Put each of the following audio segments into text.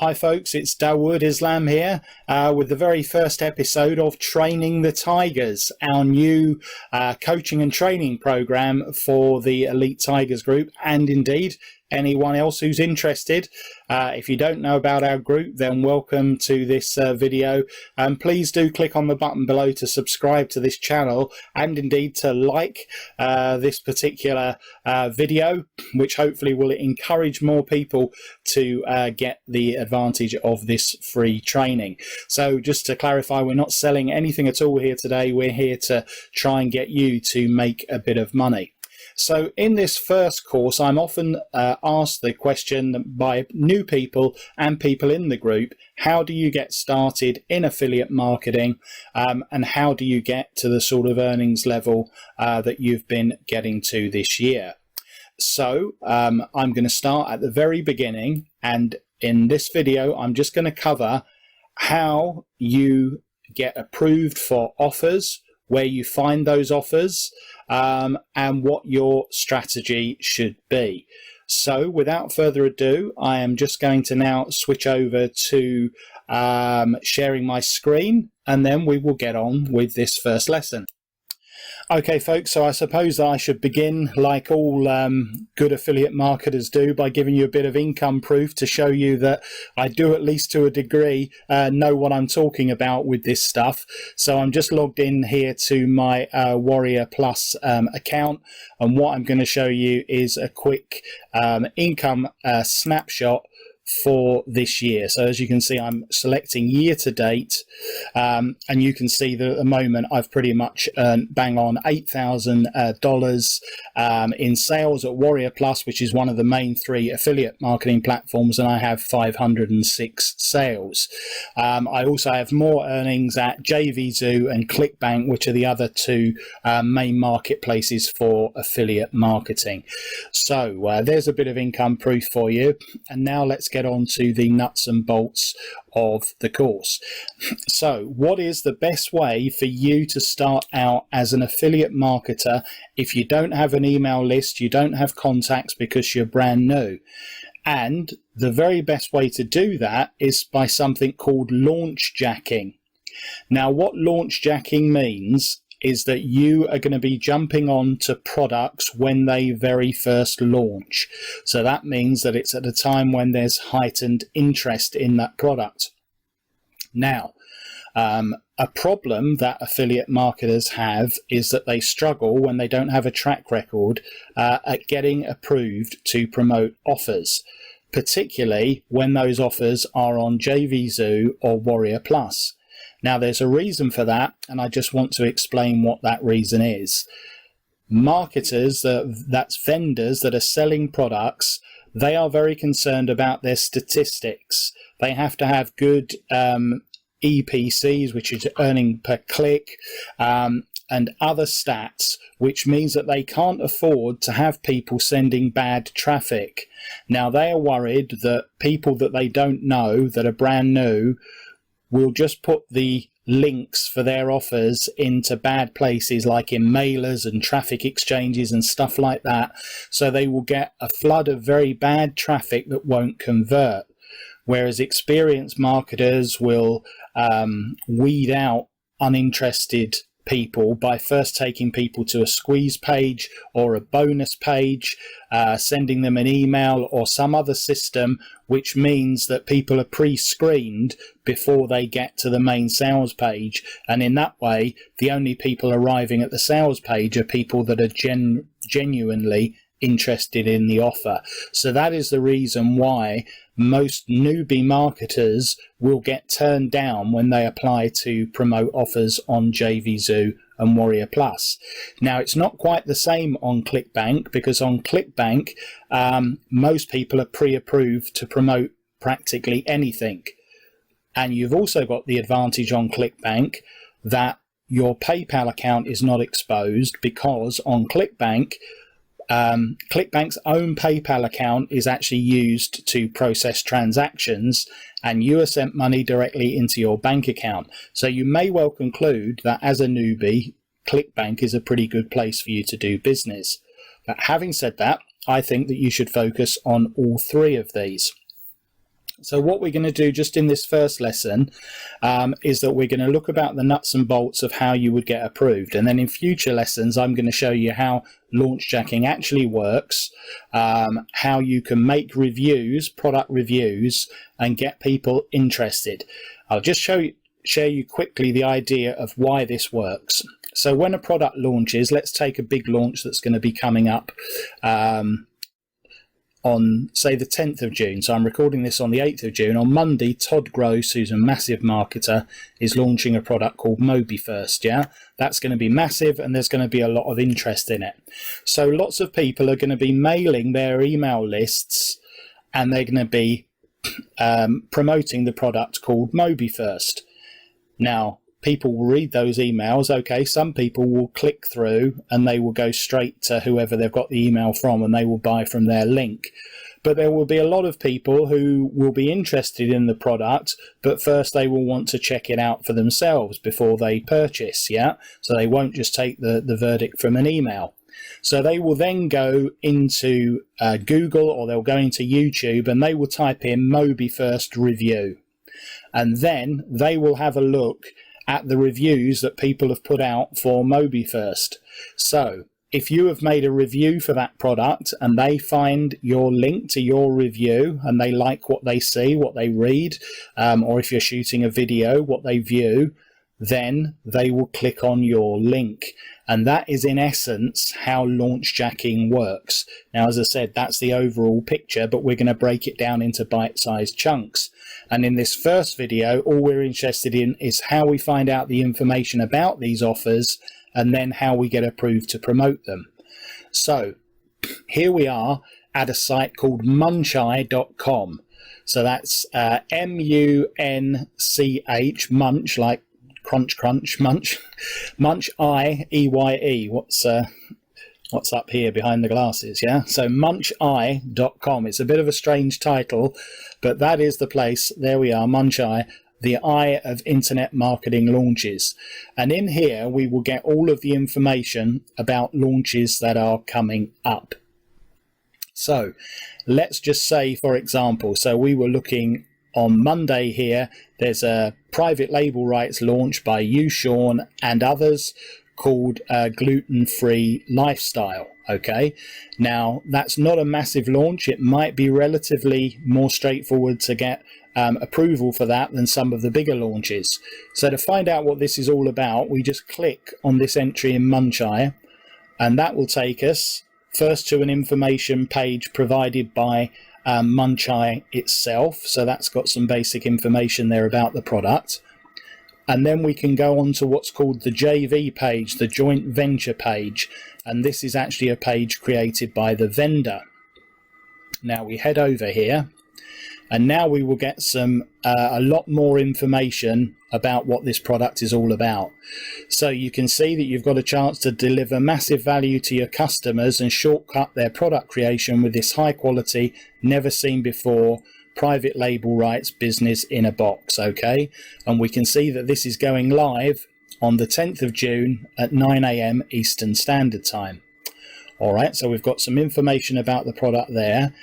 Hi folks, it's Dawood Islam here with the very first episode of Training the Tigers, our new coaching and training program for the Elite Tigers group, and indeed anyone else who's interested. If you don't know about our group, then welcome to this video, and please do click on the button below to subscribe to this channel and indeed to like this particular video, which hopefully will encourage more people to get the advantage of this free training. So just to clarify, we're not selling anything at all here today. We're here to try and get you to make a bit of money. So in this first course, I'm often asked the question by new people and people in the group: how do you get started in affiliate marketing, and how do you get to the sort of earnings level that you've been getting to this year? So I'm going to start at the very beginning, and in this video I'm just going to cover how you get approved for offers, where you find those offers, and what your strategy should be. So without further ado, I am just going to now switch over to sharing my screen, and then we will get on with this first lesson. Okay folks, so I suppose I should begin like all good affiliate marketers do by giving you a bit of income proof to show you that I do, at least to a degree, know what I'm talking about with this stuff. So I'm just logged in here to my Warrior Plus account, and what I'm going to show you is a quick income snapshot for this year. So as you can see, I'm selecting year to date, and you can see that at the moment I've pretty much earned bang on $8,000 in sales at Warrior Plus, which is one of the main 3 affiliate marketing platforms, and I have 506 sales. I also have more earnings at JVZoo and ClickBank, which are the other 2 main marketplaces for affiliate marketing. So there's a bit of income proof for you, and now let's get on to the nuts and bolts of the course. So what is the best way for you to start out as an affiliate marketer if you don't have an email list, you don't have contacts because you're brand new? And the very best way to do that is by something called launch jacking. Now what launch jacking means is that you are going to be jumping on to products when they very first launch. So that means that it's at a time when there's heightened interest in that product. Now, a problem that affiliate marketers have is that they struggle when they don't have a track record at getting approved to promote offers, particularly when those offers are on JVZoo or Warrior Plus. Now there's a reason for that, and I just want to explain what that reason is. Marketers, that's vendors that are selling products, they are very concerned about their statistics. They have to have good EPCs, which is earning per click, and other stats, which means that they can't afford to have people sending bad traffic. Now they are worried that people that they don't know, that are brand new, will just put the links for their offers into bad places, like in mailers and traffic exchanges and stuff like that. So they will get a flood of very bad traffic that won't convert. Whereas experienced marketers will weed out uninterested people by first taking people to a squeeze page or a bonus page, sending them an email or some other system, which means that people are pre-screened before they get to the main sales page. And in that way, the only people arriving at the sales page are people that are genuinely interested in the offer. So that is the reason why most newbie marketers will get turned down when they apply to promote offers on JVZoo and Warrior Plus. Now it's not quite the same on ClickBank, because on ClickBank most people are pre-approved to promote practically anything. And you've also got the advantage on ClickBank that your PayPal account is not exposed, because on ClickBank ClickBank's own PayPal account is actually used to process transactions, and you are sent money directly into your bank account. So you may well conclude that as a newbie, ClickBank is a pretty good place for you to do business. But having said that, I think that you should focus on all 3 of these. So what we're going to do just in this first lesson is that we're going to look about the nuts and bolts of how you would get approved. And then in future lessons, I'm going to show you how Launchjacking actually works, how you can make reviews, product reviews, and get people interested. I'll just share you quickly the idea of why this works. So when a product launches, let's take a big launch that's going to be coming up on, say, the 10th of June. So I'm recording this on the 8th of June. On Monday, Todd Gross, who's a massive marketer, is launching a product called MobiFirst. Yeah, that's going to be massive, and there's going to be a lot of interest in it. So lots of people are going to be mailing their email lists, and they're going to be promoting the product called MobiFirst. Now, people will read those emails. Okay, some people will click through and they will go straight to whoever they've got the email from, and they will buy from their link. But there will be a lot of people who will be interested in the product, but first they will want to check it out for themselves before they purchase. Yeah, so they won't just take the verdict from an email. So they will then go into Google, or they'll go into YouTube, and they will type in MobiFirst review, and then they will have a look at the reviews that people have put out for MobiFirst. So if you have made a review for that product and they find your link to your review and they like what they see, what they read, or if you're shooting a video, what they view, then they will click on your link. And that is in essence how Launchjacking works. Now, as I said, that's the overall picture, but we're going to break it down into bite-sized chunks. And in this first video, all we're interested in is how we find out the information about these offers and then how we get approved to promote them. So here we are at a site called muncheye.com. So that's M-U-N-C-H, munch, like crunch, munch, Muncheye, what's up here behind the glasses, yeah? So muncheye.com. It's a bit of a strange title, but that is the place. There we are, Muncheye, the eye of internet marketing launches. And in here, we will get all of the information about launches that are coming up. So let's just say, for example, so we were looking on Monday here, there's a private label rights launch by you, Sean, and others called Gluten-Free Lifestyle. Okay, now that's not a massive launch. It might be relatively more straightforward to get approval for that than some of the bigger launches. So to find out what this is all about, we just click on this entry in Muncheye, and that will take us first to an information page provided by Muncheye itself. So that's got some basic information there about the product. And then we can go on to what's called the JV page, the joint venture page. And this is actually a page created by the vendor. Now we head over here, and now we will get some a lot more information about what this product is all about. So you can see that you've got a chance to deliver massive value to your customers and shortcut their product creation with this high quality, never seen before private label rights business in a box. Okay, and we can see that this is going live on the 10th of June at 9 AM Eastern Standard Time. All right, so we've got some information about the product there.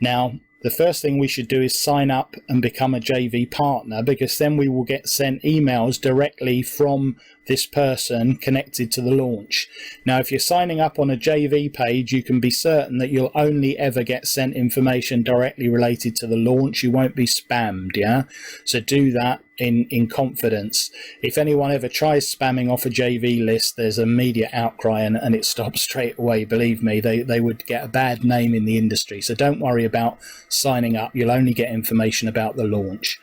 Now, the first thing we should do is sign up and become a JV partner, because then we will get sent emails directly from this person connected to the launch. Now, if you're signing up on a JV page, you can be certain that you'll only ever get sent information directly related to the launch. You won't be spammed, yeah? So do that in confidence. If anyone ever tries spamming off a JV list, there's immediate outcry and it stops straight away. Believe me, they would get a bad name in the industry. So don't worry about signing up. You'll only get information about the launch.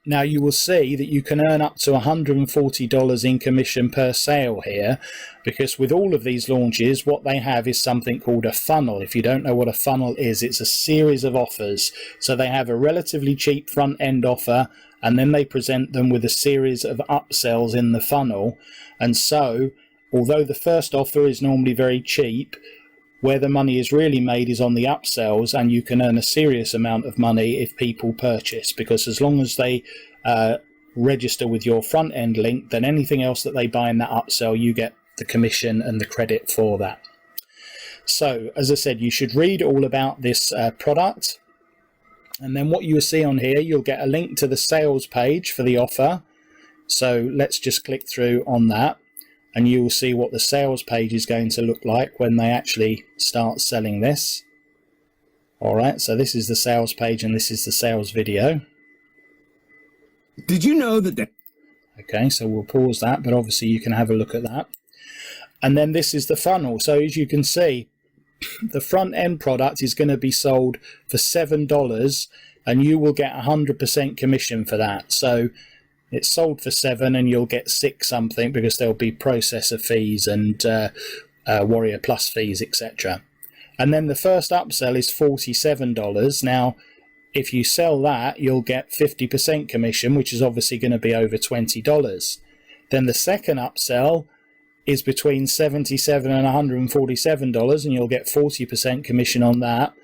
Now you will see that you can earn up to $140 in commission per sale here, because with all of these launches, what they have is something called a funnel. If you don't know what a funnel is, it's a series of offers. So they have a relatively cheap front end offer, and then they present them with a series of upsells in the funnel. And so, although the first offer is normally very cheap, where the money is really made is on the upsells, and you can earn a serious amount of money if people purchase, because as long as they register with your front end link, then anything else that they buy in that upsell, you get the commission and the credit for that. So as I said, you should read all about this product. And then what you will see on here, you'll get a link to the sales page for the offer. So let's just click through on that, and you will see what the sales page is going to look like when they actually start selling this. All right, so this is the sales page and this is the sales video. Did you know that Okay, so we'll pause that, but obviously you can have a look at that. And then this is the funnel. So as you can see, the front end product is going to be sold for $7 and you will get 100% commission for that. So it's sold for $7 and you'll get 6 something because there'll be processor fees and Warrior Plus fees, etc. And then the first upsell is $47. Now, if you sell that, you'll get 50% commission, which is obviously going to be over $20. Then the second upsell is between $77 and $147, and you'll get 40% commission on that.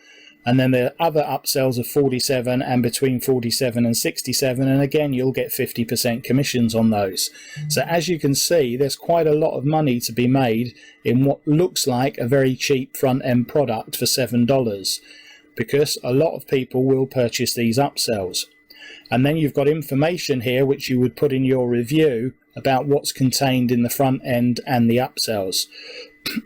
And then the other upsells are $47 and between $47 and $67, and again, you'll get 50% commissions on those. So as you can see, there's quite a lot of money to be made in what looks like a very cheap front-end product for $7, because a lot of people will purchase these upsells. And then you've got information here which you would put in your review about what's contained in the front end and the upsells.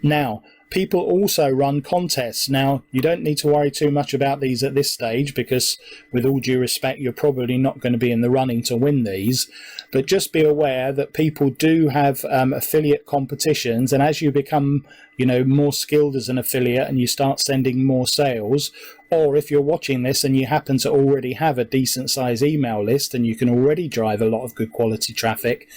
Now, people also run contests. Now, you don't need to worry too much about these at this stage because, with all due respect, you're probably not going to be in the running to win these. But just be aware that people do have affiliate competitions, and as you become, more skilled as an affiliate and you start sending more sales, or if you're watching this and you happen to already have a decent size email list and you can already drive a lot of good quality traffic,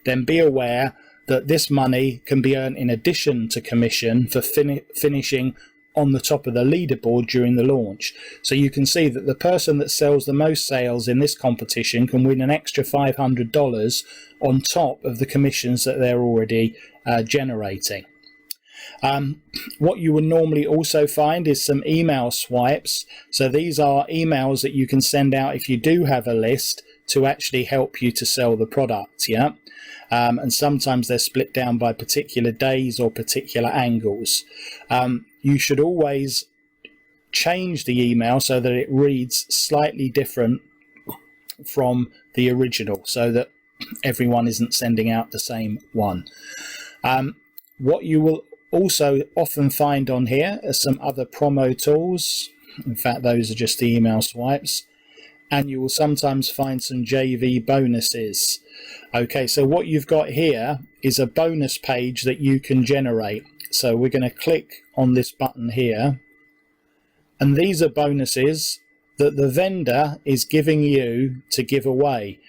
then be aware that this money can be earned in addition to commission for finishing on the top of the leaderboard during the launch. So you can see that the person that sells the most sales in this competition can win an extra $500 on top of the commissions that they're already generating. What you would normally also find is some email swipes. So these are emails that you can send out if you do have a list to actually help you to sell the product, yeah? And sometimes they're split down by particular days or particular angles. You should always change the email so that it reads slightly different from the original so that everyone isn't sending out the same one. What you will also often find on here are some other promo tools. In fact, those are just the email swipes. And you will sometimes find some JV bonuses. Okay, so what you've got here is a bonus page that you can generate. So we're going to click on this button here. And these are bonuses that the vendor is giving you to give away.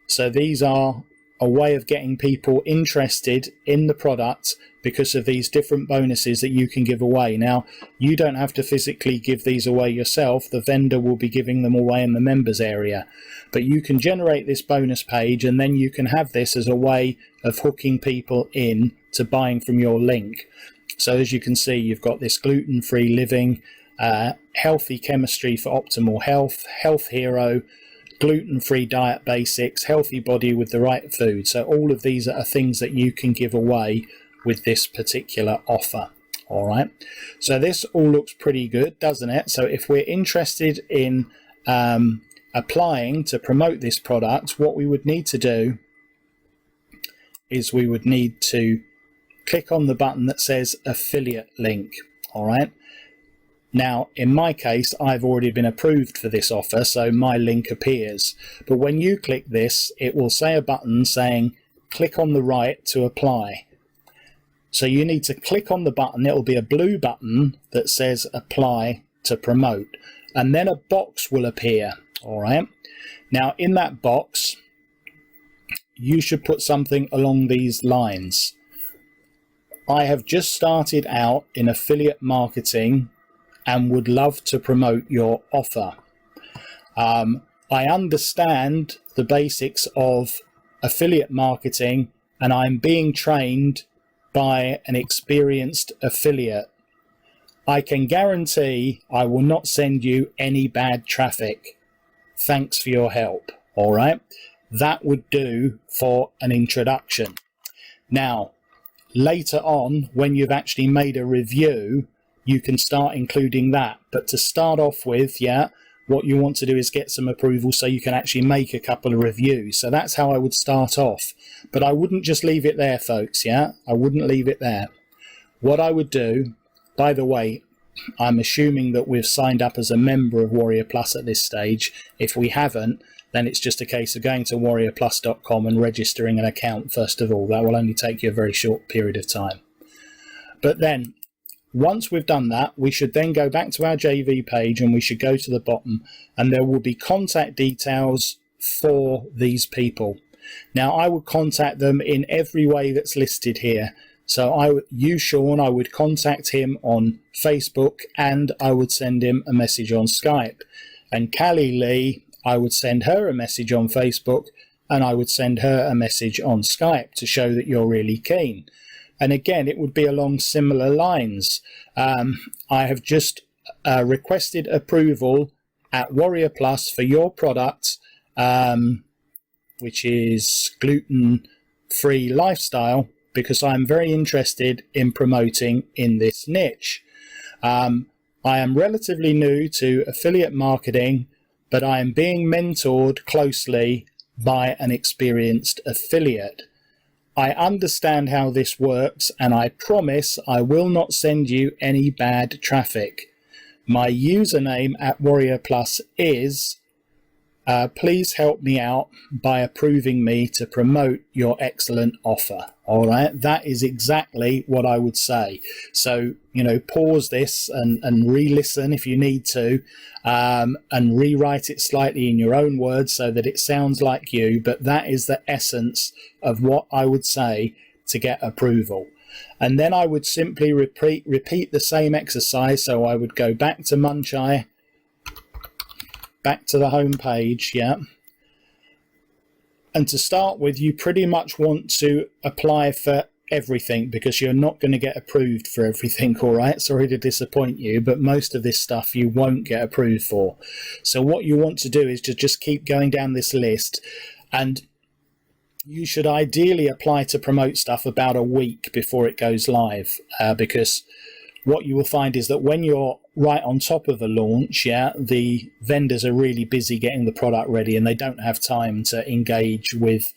So these are a way of getting people interested in the product because of these different bonuses that you can give away. Now, you don't have to physically give these away yourself. The vendor will be giving them away in the members area. But you can generate this bonus page and then you can have this as a way of hooking people in to buying from your link. So as you can see, you've got this gluten-free living, healthy chemistry for optimal health, health hero, gluten-free diet basics, healthy body with the right food. So all of these are things that you can give away with this particular offer. All right, so this all looks pretty good, doesn't it? So if we're interested in applying to promote this product, what we would need to do is we would need to click on the button that says affiliate link. All right, now in my case I've already been approved for this offer, so my link appears. But when you click this, it will say a button saying click on the right to apply. So you need to click on the button. It'll be a blue button that says apply to promote, and then a box will appear. All right, now in that box you should put something along these lines. I have just started out in affiliate marketing and would love to promote your offer. I understand the basics of affiliate marketing and I'm being trained by an experienced affiliate. I can guarantee I will not send you any bad traffic. Thanks for your help. All right, that would do for an introduction. Now, later on, when you've actually made a review, you can start including that. But to start off with, yeah, what you want to do is get some approval so you can actually make a couple of reviews. So that's how I would start off. But I wouldn't just leave it there, folks, yeah? I wouldn't leave it there. What I would do, by the way, I'm assuming that we've signed up as a member of Warrior Plus at this stage. If we haven't, then it's just a case of going to warriorplus.com and registering an account first of all. That will only take you a very short period of time. But then, once we've done that, we should then go back to our JV page and we should go to the bottom and there will be contact details for these people. Now, I would contact them in every way that's listed here. So Sean, I would contact him on Facebook and I would send him a message on Skype. And Callie Lee, I would send her a message on Facebook and I would send her a message on Skype to show that you're really keen. And again, it would be along similar lines. I have just requested approval at Warrior Plus for your product, which is gluten-free lifestyle, because I'm very interested in promoting in this niche. I am relatively new to affiliate marketing, but I am being mentored closely by an experienced affiliate. I understand how this works, and I promise I will not send you any bad traffic. My username at Warrior Plus is, please help me out by approving me to promote your excellent offer. All right, that is exactly what I would say. So, pause this and re-listen if you need to, and rewrite it slightly in your own words so that it sounds like you. But that is the essence of what I would say to get approval. And then I would simply repeat the same exercise. So I would go back to Munchai, back to the home page, yeah. And to start with, you pretty much want to apply for everything because you're not going to get approved for everything, all right? Sorry to disappoint you, but most of this stuff you won't get approved for. So what you want to do is to just keep going down this list, and you should ideally apply to promote stuff about a week before it goes live, because what you will find is that when you're right on top of a launch, yeah, the vendors are really busy getting the product ready and they don't have time to engage with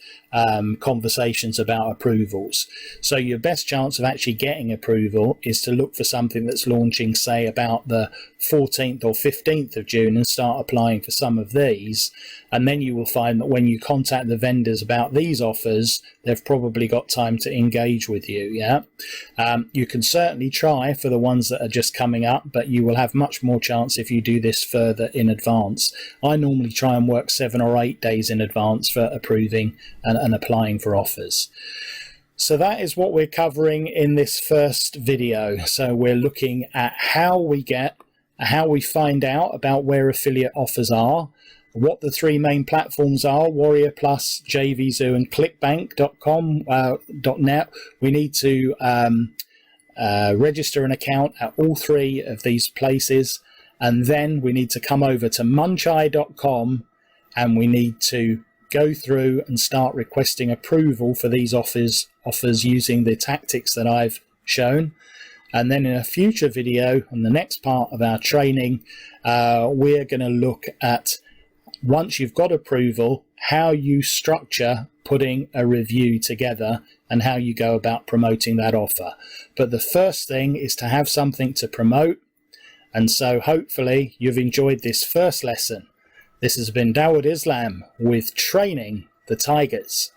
conversations about approvals. So your best chance of actually getting approval is to look for something that's launching, say, about the 14th or 15th of June and start applying for some of these. And then you will find that when you contact the vendors about these offers, they've probably got time to engage with you, yeah? You can certainly try for the ones that are just coming up, but you will have much more chance if you do this further in advance. I normally try and work 7 or 8 days in advance for approving and applying for offers. So that is what we're covering in this first video. So we're looking at how we find out about where affiliate offers are, what the 3 main platforms are: Warrior Plus, JVZoo, and clickbank.com.net. We need to register an account at all 3 of these places, and then we need to come over to munchai.com and we need to go through and start requesting approval for these offers using the tactics that I've shown. And then in a future video, in the next part of our training, we're going to look at, once you've got approval, how you structure putting a review together and how you go about promoting that offer. But the first thing is to have something to promote. And so hopefully you've enjoyed this first lesson. This has been Dawood Islam with Training the Tigers.